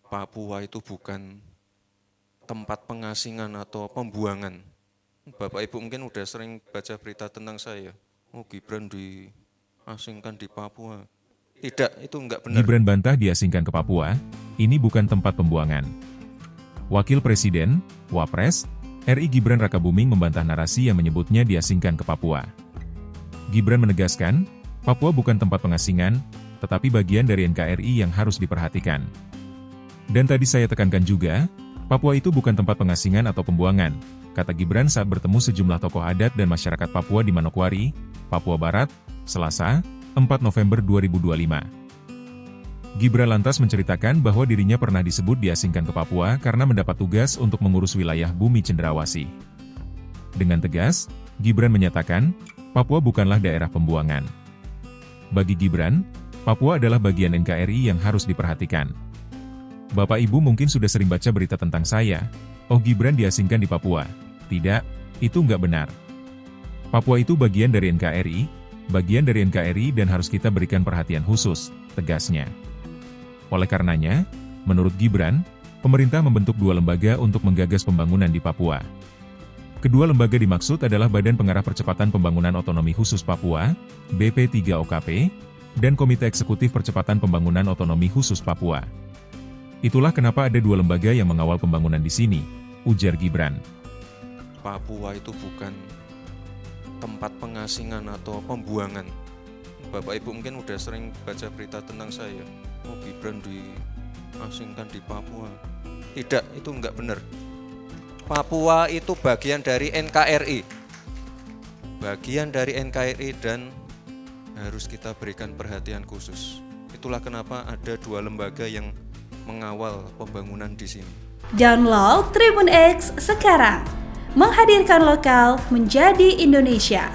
Papua itu bukan tempat pengasingan atau pembuangan. Bapak Ibu mungkin udah sering baca berita tentang saya. Oh, Gibran diasingkan di Papua. Tidak, itu enggak benar. Gibran bantah diasingkan ke Papua, ini bukan tempat pembuangan. Wakil Presiden, Wapres, RI Gibran Rakabuming membantah narasi yang menyebutnya diasingkan ke Papua. Gibran menegaskan, Papua bukan tempat pengasingan, tetapi bagian dari NKRI yang harus diperhatikan. Dan tadi saya tekankan juga, Papua itu bukan tempat pengasingan atau pembuangan, kata Gibran saat bertemu sejumlah tokoh adat dan masyarakat Papua di Manokwari, Papua Barat, Selasa, 4 November 2025. Gibran lantas menceritakan bahwa dirinya pernah disebut diasingkan ke Papua karena mendapat tugas untuk mengurus wilayah Bumi Cenderawasih. Dengan tegas, Gibran menyatakan, Papua bukanlah daerah pembuangan. Bagi Gibran, Papua adalah bagian NKRI yang harus diperhatikan. Bapak Ibu mungkin sudah sering baca berita tentang saya, oh Gibran diasingkan di Papua. Tidak, itu nggak benar. Papua itu bagian dari NKRI dan harus kita berikan perhatian khusus, tegasnya. Oleh karenanya, menurut Gibran, pemerintah membentuk 2 lembaga untuk menggagas pembangunan di Papua. Kedua lembaga dimaksud adalah Badan Pengarah Percepatan Pembangunan Otonomi Khusus Papua, BP3OKP, dan Komite Eksekutif Percepatan Pembangunan Otonomi Khusus Papua. Itulah kenapa ada 2 lembaga yang mengawal pembangunan di sini, ujar Gibran. Papua itu bukan tempat pengasingan atau pembuangan. Bapak Ibu mungkin udah sering baca berita tentang saya. Oh, Gibran diasingkan di Papua. Tidak, itu enggak benar. Papua itu bagian dari NKRI. Bagian dari NKRI dan harus kita berikan perhatian khusus. Itulah kenapa ada 2 lembaga yang mengawal pembangunan di sini. Download Tribun X sekarang, menghadirkan lokal menjadi Indonesia.